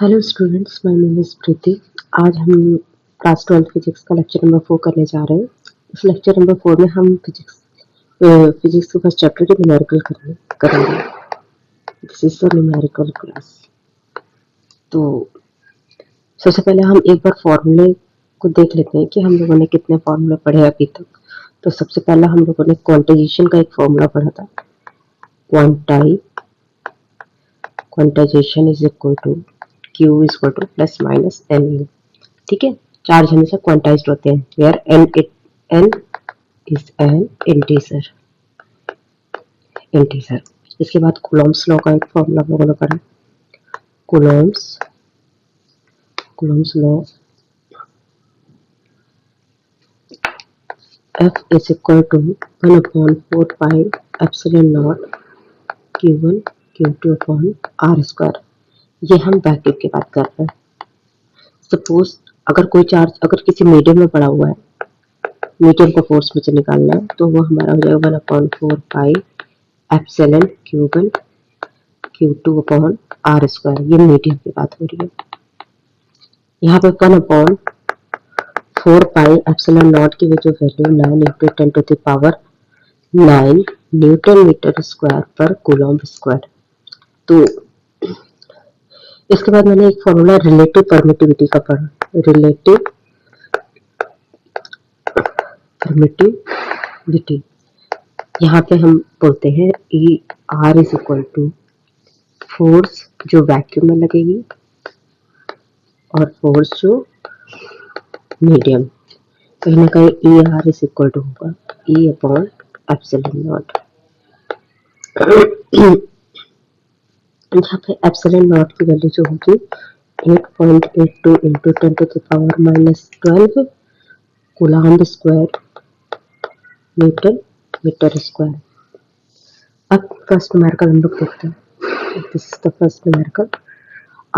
Hello students, my name is Preeti. आज हम class 12 physics का लेक्चर नंबर 4 करने जा रहे हैं। इस लेक्चर नंबर 4 में हम फिजिक्स के फर्स्ट चैप्टर के न्यूमेरिकल करेंगे। This is the numerical class. तो सबसे पहले हम एक बार फॉर्मूले को देख लेते हैं कि हम लोगों ने कितने फॉर्मूले पढ़े अभी तक। तो सबसे पहला हम लोगों ने क्वांटाइजेशन का एक फॉर्मूला पढ़ा था। Quantization is equal to Q is equal to plus minus mu। ठीक है, चार्ज हमेशा क्वांटाइज्ड होते हैं where n is an integer. इसके बाद कूलॉम्स लॉ का एक फॉर्मूला हम लोगों ने पढ़ा। Coulomb's law F is equal to 1/4 pi epsilon naught Q1 Q2 upon R square. ये हम वैक्यूम की बात कर रहे हैं। सपोज अगर कोई चार्ज अगर किसी मीडियम में पड़ा हुआ है, मीडियम का फोर्स मुझे निकालना है, तो वो हमारा हो जाएगा 1/4 pi epsilon Q1 Q2 upon R square. ये मीडियम की बात हो रही है। यहाँ पे 1/4 पाई एप्सिलॉन नॉट की जो value 9 into 10 to the power 9 newton metre square पर कूलॉम्ब स्क्वायर। तो इसके बाद मैंने एक फॉर्मूला रिलेटिव परमिटिविटी का पढ़ा। रिलेटिव परमिटिविटी यहाँ पे हम बोलते हैं E R is equal to force जो वैक्यूम में लगेगी और फोर्स जो मीडियम, कहीं ना कहीं E R is equal to होगा E अपॉन एप्सिलॉन नॉट। यहाँ पे एप्सिलॉन नॉट की वैल्यू जो होगी 8.82 into 10 to the power -12 coulomb square metre square. अब फर्स्ट न्यूमेरिकल हम लोग देखते हैं। This is the first numerical. A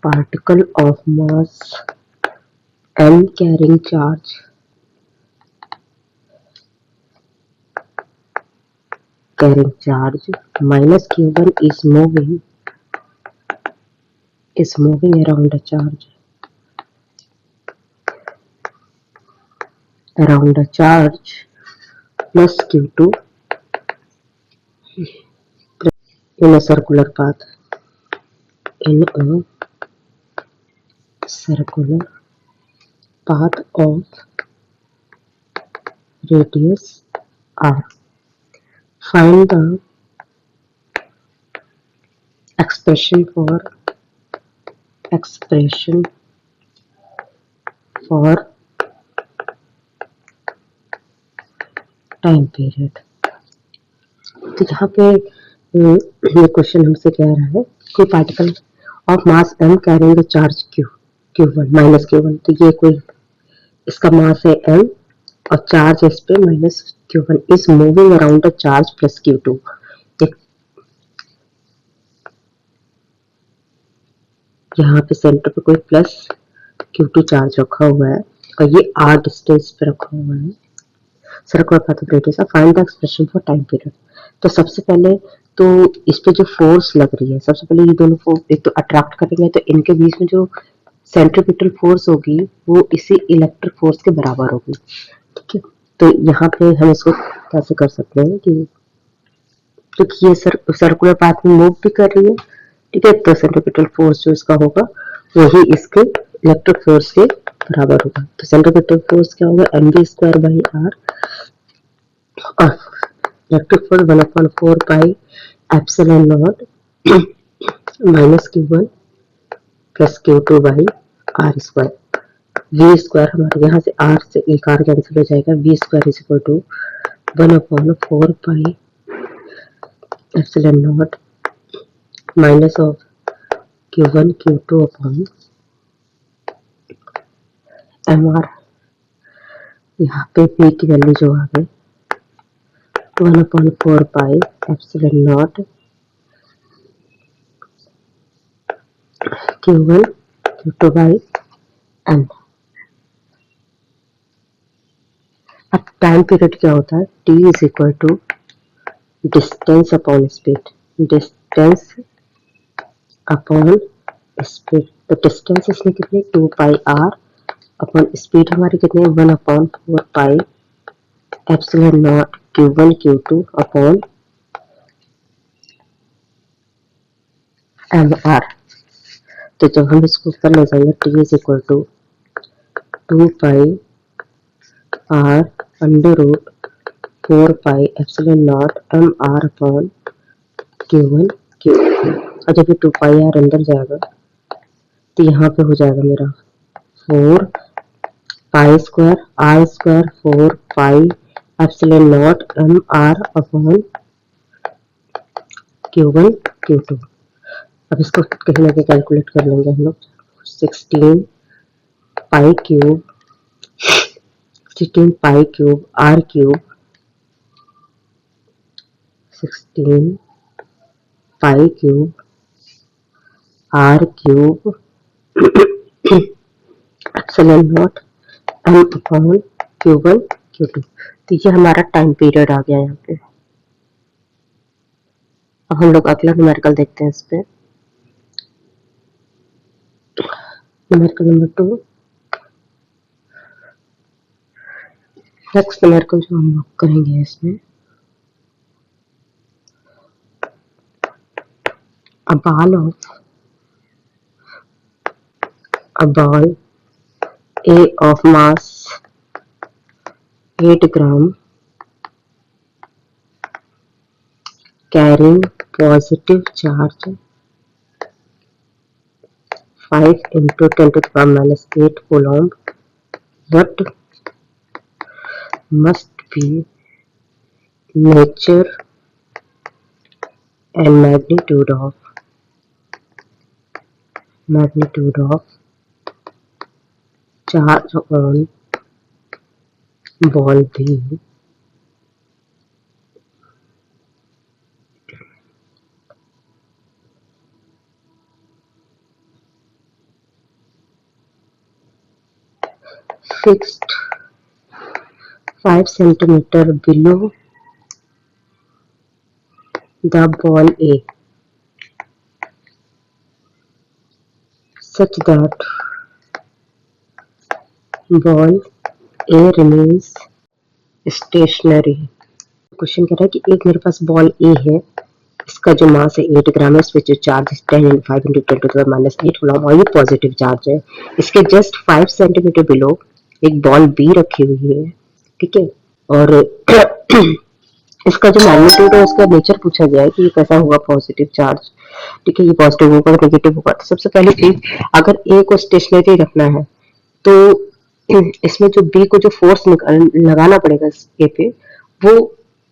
particle of mass m carrying charge minus q1 is moving around a charge plus q2 in a circular path of radius r. Find the expression for time period. तो यहाँ पे ये question हमसे कह रहा है कोई particle of mass m carrying charge q1 minus q1। तो ये कोई इसका मास है m और चार्ज इस पे minus q1 is moving around the charge plus q2। यहाँ पे सेंटर पे कोई प्लस q2 चार्ज रखा हुआ है और ये r डिस्टेंस पे रखा हुआ है। Circular path of radius. Find the expression for time period. तो सबसे पहले तो इस पे जो फोर्स लग रही है, सबसे पहले ये दोनों फोर्स एक तो अट्रैक्ट करेंगे, तो इनके बीच में जो सेंट्रीपिटल फोर्स होगी वो इसी इलेक्ट्रिक फोर्स के बराबर होगी। ठीक है, तो यहाँ पे हम इसको कैसे कर सकते हैं कि क्योंकि ये सर्कुलर पाथ में मूव भी कर रही है। ठीक है, तो सेंट्रीपिटल फोर्स जो इसका होगा वही इसके इलेक्ट्रिक फोर्स के बराबर होगा। तो सेंट्रीपिटल फोर्स क्या होगा mv स्क्वायर बाई आर और electric force 1/4 pi epsilon naught minus q1 plus q2 by R square. V square हमारे यहाँ से आर से एक आर कैंसिल हो जाएगा। V square is equal to 1/4 pi epsilon naught minus of q1 q2 upon M R. यहाँ पे v की वैल्यू जो आ गई 1/4 pi epsilon naught q1 q2 by M. अब टाइम पीरियड क्या होता है? t is equal to distance upon speed. Distance upon speed. तो डिस्टेंस इसमें कितने 2 पाई आर अपॉन स्पीड हमारी कितने 1 upon 4 pi epsilon naught Q1 Q2 upon mr। तो जब हम इसको ऊपर ले जाएंगे T is equal to 2 pi R under root 4 pi epsilon naught mr upon Q1 Q2। और जब ये 2 पाई आर अंदर जाएगा तो यहाँ पे हो जाएगा मेरा 4 pi square R square 4 pi epsilon naught mr upon Q1 Q2। अब इसको कहीं ना कहीं कैलकुलेट कर लेंगे हम लोग 16 pi cube 16 pi cube R cube 16 pi cube R cube epsilon naught m upon Q1 Q2। तो ये हमारा टाइम पीरियड आ गया यहाँ पे। अब हम लोग अगला न्यूमेरिकल देखते हैं इस पे। Numerical number 2। नेक्स्ट न्यूमेरिकल जो हम लोग करेंगे इसमें a ball A of mass 8 gram carrying positive charge 5 into 10 to the power minus 8 coulomb, what must be nature and magnitude of charge on ball B fixed 5 centimeter below the ball A such that ball A remains stationary। Question कह रहा है कि एक मेरे पास ball ए है, इसका जो मास है 8 ग्राम है, इस पे जो charge 10 × 5 × 10 to the minus 8 coulomb और ये पॉजिटिव चार्ज है। इसके जस्ट 5 सेंटीमीटर बिलो एक बॉल बी रखी हुई है, ठीक है। और इसका जो मैग्नीट्यूड है उसका नेचर पूछा गया है कि ये कैसा होगा पॉजिटिव चार्ज, ठीक है। ये पॉजिटिव होगा नेगेटिव होगा। तो सबसे पहले चीज, अगर ए को स्टेशनरी रखना है तो इसमें जो बी को जो फोर्स लगाना पड़ेगा इस ए पे, वो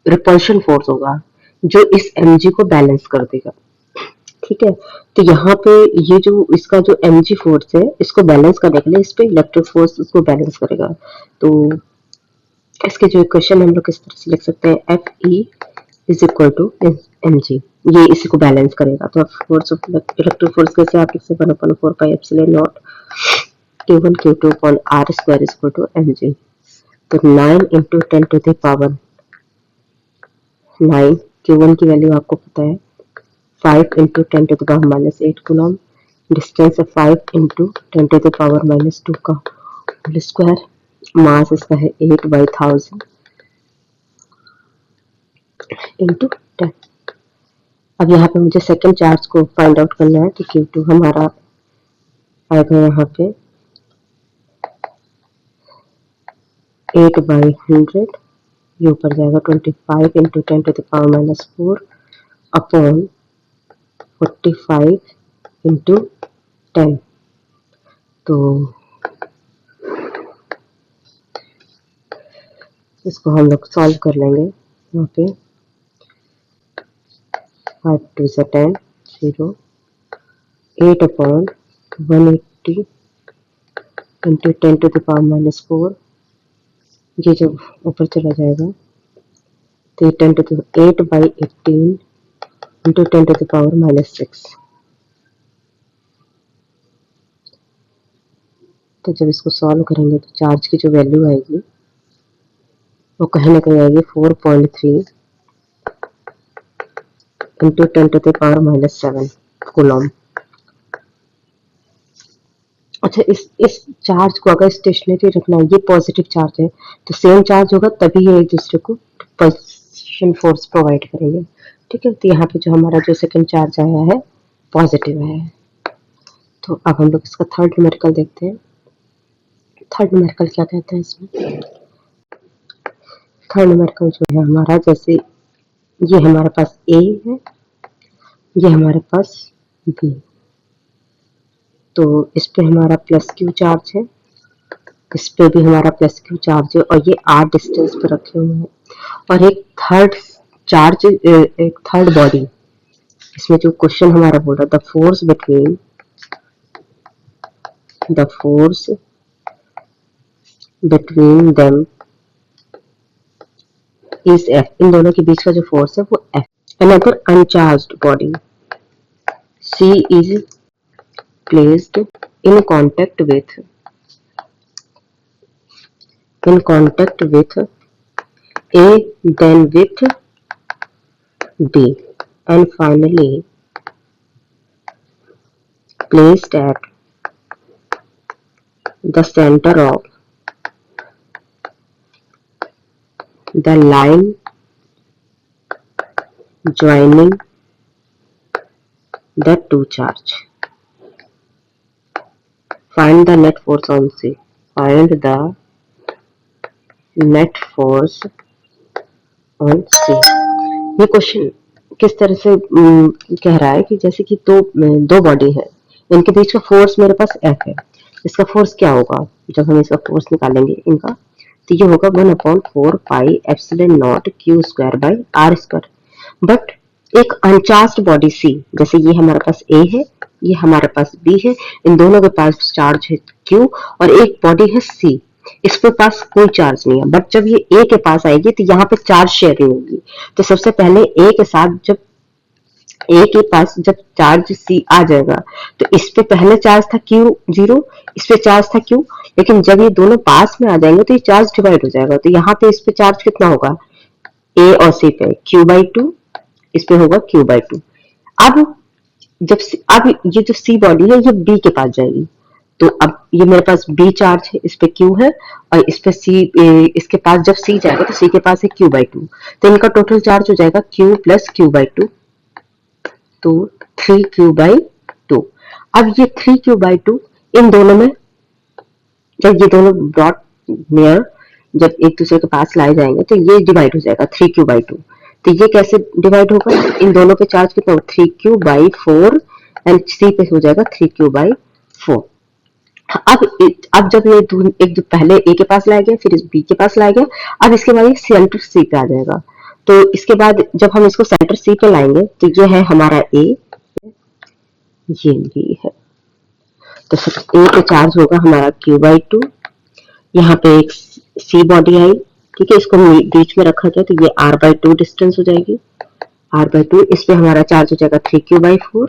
रिपल्शन फोर्स होगा जो इस mg को बैलेंस कर देगा, ठीक है। तो यहाँ पे ये जो इसका जो mg फोर्स है इसको बैलेंस करने के लिए इस पे इलेक्ट्रिक फोर्स उसको बैलेंस करेगा। तो इसके जो इक्वेशन हम लोग किस तरह से लिख सकते हैं, F E is equal to mg, ये इसी को बैलेंस करेगा। तो फोर्स ऑफ इलेक्ट्रिक फोर्स कैसे आप लिख सकते हैं 1/4 pi epsilon naught Q1 Q2 upon R square is equal to mg। तो 9 into 10 to the power 9, Q1 की वैल्यू आपको पता है 5 into 10 to the power minus 8 coulomb, distance है 5 into 10 to the power minus 2 का होल स्क्वायर, मास इसका है 8/1000 into 10। अब यहाँ पे मुझे सेकेंड चार्ज को फाइंड आउट करना है। तो Q2 हमारा आएगा यहाँ पे 8/100, ये ऊपर जाएगा 25 into 10 to the power minus 4 upon 45 into 10। तो इसको हम लोग सॉल्व कर लेंगे। यहाँ पे 5 2 से 10 0 8 upon 180 into 10 to the power minus 4, ये जो ऊपर चला जाएगा तो 8/18 into 10 to the power minus 6। तो जब इसको सॉल्व करेंगे तो चार्ज की जो वैल्यू आएगी वो कहीं ना कहीं आएगी 4.3 into 10 to the power minus 7 coulomb. अच्छा, इस चार्ज को अगर स्टेशनरी रखना है, ये पॉजिटिव चार्ज है, तो सेम चार्ज होगा तभी ये एक दूसरे को रिपल्शन फोर्स प्रोवाइड करेंगे। ठीक है, तो यहाँ पे जो हमारा जो सेकंड चार्ज आया है पॉजिटिव है। तो अब हम लोग इसका थर्ड न्यूमेरिकल देखते हैं। थर्ड न्यूमेरिकल क्या कहता है इसमें? थर्ड न्यूमेरिकल जो है हमारा, जैसे ये हमारे पास ए है, ये हमारे पास बी, तो इस पे हमारा प्लस क्यू चार्ज है, इस पे भी हमारा प्लस क्यू चार्ज है, और ये आर डिस्टेंस पे रखे हुए हैं। और एक थर्ड चार्ज, एक थर्ड बॉडी, इसमें जो क्वेश्चन हमारा बोल रहा, the force between them is F, इन दोनों के बीच का जो फोर्स है वो F. Another uncharged body C is placed in contact with A, then with B, and finally placed at the center of the line joining the two charge. Find the net force on C. Find the net force on C. ये question किस तरह से कह रहा है कि जैसे कि दो बॉडी है, इनके बीच का फोर्स मेरे पास F है। इसका फोर्स क्या होगा जब हम इसका फोर्स निकालेंगे इनका, तो ये होगा 1/4 pi epsilon naught Q square by R square. But एक अनचार्ज्ड बॉडी C, जैसे ये हमारे पास A है, ये हमारे पास B है, इन दोनों के पास चार्ज है Q, और एक बॉडी है C, इसके पास कोई चार्ज नहीं है। बट जब ये A के पास आएगी तो यहाँ पे चार्ज शेयरिंग होगी। तो सबसे पहले A के साथ जब A के पास जब चार्ज C आ जाएगा, तो इस पे पहले चार्ज था Q0, इस पे चार्ज था Q, लेकिन जब ये दोनों पास में आ जाएंगे तो ये चार्ज डिवाइड हो जाएगा। तो यहाँ पे इस पे चार्ज कितना होगा, A और C पे Q/2, इस पे होगा Q/2। अब अब ये जो C बॉडी है ये B के पास जाएगी, तो अब ये मेरे पास B चार्ज है, इस पे Q है, और इस पे C, इसके पास जब C जाएगा तो C के पास है Q/2, तो इनका टोटल चार्ज हो जाएगा Q प्लस Q/2, तो 3Q/2। अब ये 3Q/2 इन दोनों में, जब ये दोनों ब्रॉड नियर जब एक दूसरे के पास लाए जाएंगे तो ये डिवाइड हो जाएगा 3Q/2। तो ये कैसे डिवाइड होगा, इन दोनों पे चार्ज कितना होगा 3Q/4, एंड C पे हो जाएगा 3Q/4। अब जब ये एक पहले A के पास लाया गया, फिर B के पास लाया गया, अब इसके बाद ये सेंटर C पे आ जाएगा। तो इसके बाद जब हम इसको सेंटर C पे लाएंगे तो ये है हमारा A, ये B है, तो A पे चार्ज होगा हमारा Q/2, यहाँ पे एक C बॉडी आई, ठीक है, इसको बीच में रखा गया, तो ये R/2 डिस्टेंस हो जाएगी, R/2, इस पे हमारा चार्ज हो जाएगा 3Q/4,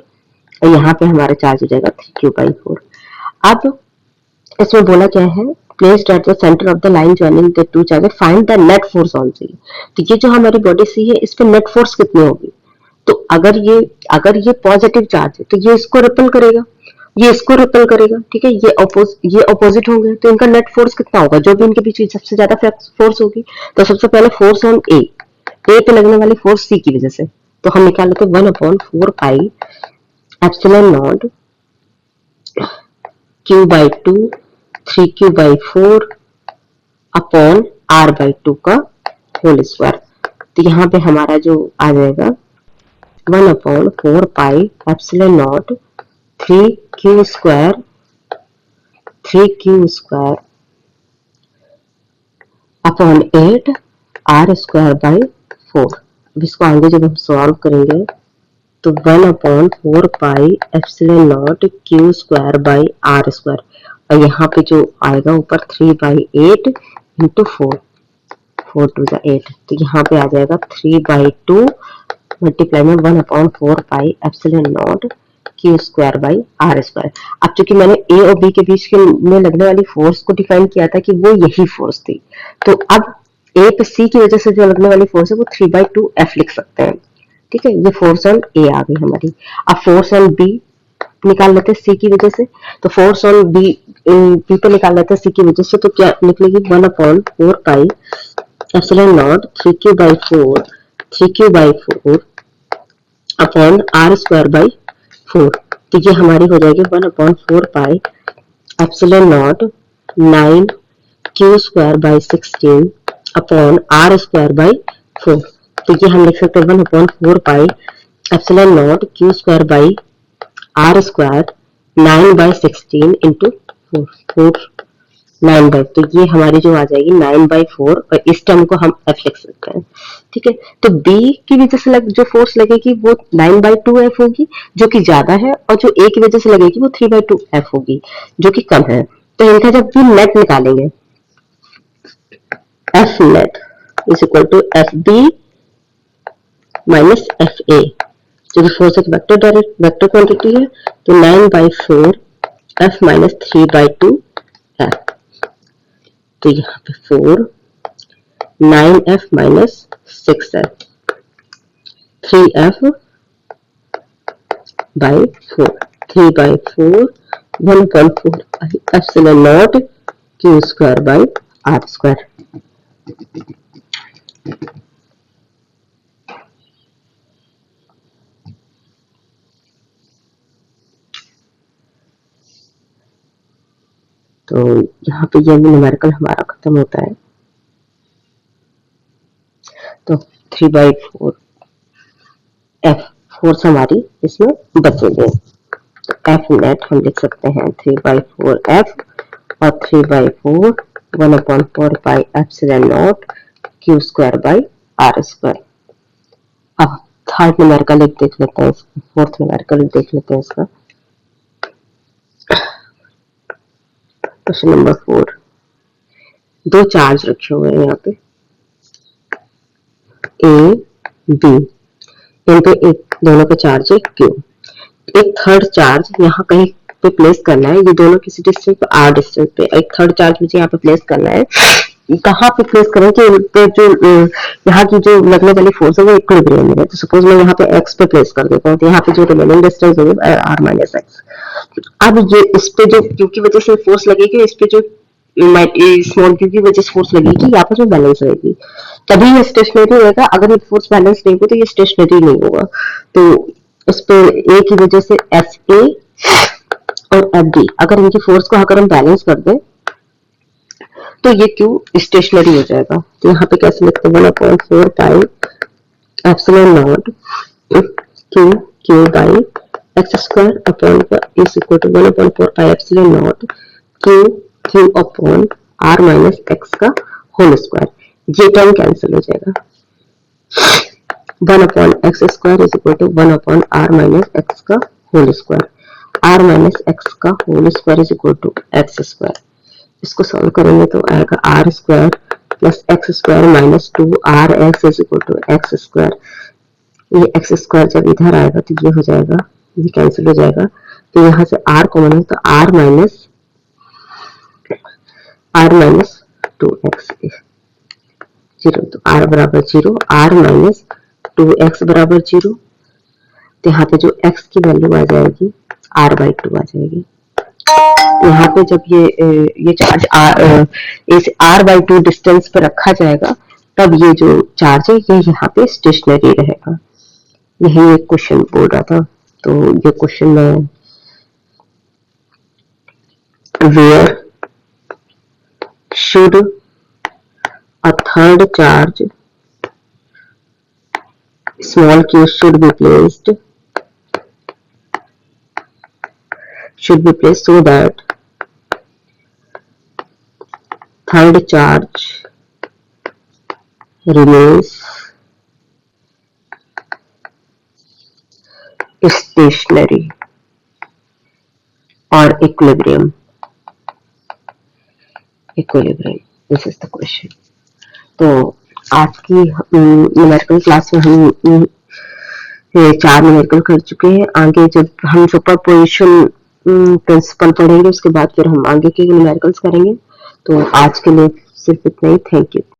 और यहाँ पे हमारा चार्ज हो जाएगा 3Q/4। अब इसमें बोला क्या है, placed at the centre of the line joining the two charges, find the net force on C। तो ये जो हमारी बॉडी C है, इस पे नेट फोर्स कितनी होगी, तो अगर ये पॉजिटिव चार्ज है तो ये इसको रिपल करेगा, ये इसको रिपल करेगा, ठीक है, ये अपोजिट होंगे, तो इनका नेट फोर्स कितना होगा, जो भी इनके बीच सबसे ज्यादा फोर्स होगी। तो सबसे पहले फोर्स ऑन A पे लगने वाली फोर्स C की वजह से, तो हम निकाल लेते 1/4 pi epsilon not Q/2 3Q/4 upon R/2 का होल स्क्वायर। तो यहाँ पे हमारा जो आ जाएगा 1/4 pi epsilon not 3Q² upon 8 R²/4। अब इसको आगे जब हम सॉल्व करेंगे तो 1/4 पाई एप्सिलॉन नॉट Q²/R², और यहाँ पे जो आएगा ऊपर 3/8 इंटू 4, 4 टू द 8, तो यहाँ पे आ जाएगा 3/2 मल्टीप्लाई में 1/4 पाई एप्सिलॉन नॉट Q²/R²। अब चूंकि मैंने A और B के बीच में लगने वाली फोर्स को डिफाइन किया था कि वो यही फोर्स थी, तो अब A पे C की वजह से जो लगने वाली फोर्स है वो 3/2F लिख सकते हैं, ठीक है, ये फोर्स ऑन A आ गई हमारी। अब फोर्स ऑन B निकाल लेते हैं सी की वजह से, तो फोर्स ऑन बी बी पे निकाल लेते हैं सी की वजह से, तो क्या निकलेगी 1/4 pi epsilon not 3q/4 3q/4 upon r square by 4। तो ये हमारी हो जाएगी 1/4 pi epsilon not 9q²/16 upon r square by 4। तो ये हम लिख सकते हैं 1/4 pi epsilon not q² by r square 9/16 into 4 9/, तो ये हमारी जो आ जाएगी 9/4, और इस टर्म को हम f लिख सकते हैं। ठीक है, तो B की वजह से जो फोर्स लगेगी वो 9/2f होगी जो कि ज्यादा है, और जो A की वजह से लगेगी वो 3/2f होगी जो कि कम है। तो इनका जब भी नेट निकालेंगे F net is equal to FB minus FA, जो कि फोर्स एक वेक्टर क्वांटिटी है, तो 9/4 F माइनस 3/2f। तो यहाँ पे 4 9f minus 6f 3f by 4 3/4 1/4 epsilon not q² by r square. तो यहाँ पे ये न्यूमेरिकल हमारा खत्म होता है। तो 3/4 f फोर्स हमारी इसमें बचेंगे, f नेट हम लिख सकते हैं 3/4 f और 3/4 1/4 pi epsilon not q² by r square. अब थर्ड न्यूमेरिकल एक देख लेते हैं, फोर्थ न्यूमेरिकल देख लेते हैं इसका। क्वेश्चन नंबर 4, दो चार्ज रखे हुए हैं यहाँ पे A B, इन पे एक दोनों पे चार्ज है Q। एक थर्ड चार्ज यहाँ कहीं पे प्लेस करना है, ये दोनों किसी डिस्टेंस पे r डिस्टेंस पे, एक थर्ड चार्ज मुझे यहाँ पे प्लेस करना है। कहाँ पे प्लेस करें कि जो यहाँ की जो लगने वाली फोर्स है वो इक्विलिब्रियम में है। तो सपोज मैं यहाँ पे x पे प्लेस कर देता हूँ, तो यहाँ पे जो रिमेनिंग डिस्टेंस होगी r माइनस x। अब ये इस पे जो q की वजह से फोर्स लगेगी, इस पे जो स्मॉल q की वजह से फोर्स लगेगी, यहाँ पर जो बैलेंस रहेगी तभी ये स्टेशनरी रहेगा। अगर ये फोर्स बैलेंस नहीं हो तो ये स्टेशनरी नहीं होगा। तो इस पे a की वजह से FA और FB, अगर इनकी फोर्स को अगर हम बैलेंस कर दें तो ये Q स्टेशनरी हो जाएगा। तो यहाँ पे कैसे लिखते हैं 1/4 pi epsilon naught Q by x square upon is equal to 1/4 pi epsilon naught Q upon r minus x का होल स्क्वायर। ये टर्म कैंसिल हो जाएगा। 1/x square is equal to 1/r minus x का whole square. r minus x का whole square is equal to x square. इसको solve करेंगे तो आएगा r square plus x square minus 2rx is equal to x square. ये x square जब इधर आएगा तो ये हो जाएगा, ये कैंसिल हो जाएगा। तो यहाँ से r कॉमन है तो r माइनस 2x 0, तो r बराबर 0, r माइनस 2x बराबर 0। तो यहाँ पे जो x की वैल्यू आ जाएगी r/2 आ जाएगी। यहाँ पे जब ये चार्ज r/2 डिस्टेंस पे रखा जाएगा तब ये जो चार्ज है ये यहाँ पे स्टेशनरी रहेगा। यही एक क्वेश्चन बोल रहा था। तो ये क्वेश्चन में where should a third charge small q should be placed so that third charge remains stationary or equilibrium. This is the question. तो आज की न्यूमेरिकल क्लास में हम 4 न्यूमेरिकल कर चुके हैं। आगे जब हम सुपरपोजिशन प्रिंसिपल पढ़ेंगे उसके बाद फिर हम आगे के न्यूमेरिकल्स करेंगे। तो आज के लिए सिर्फ इतना ही। Thank you.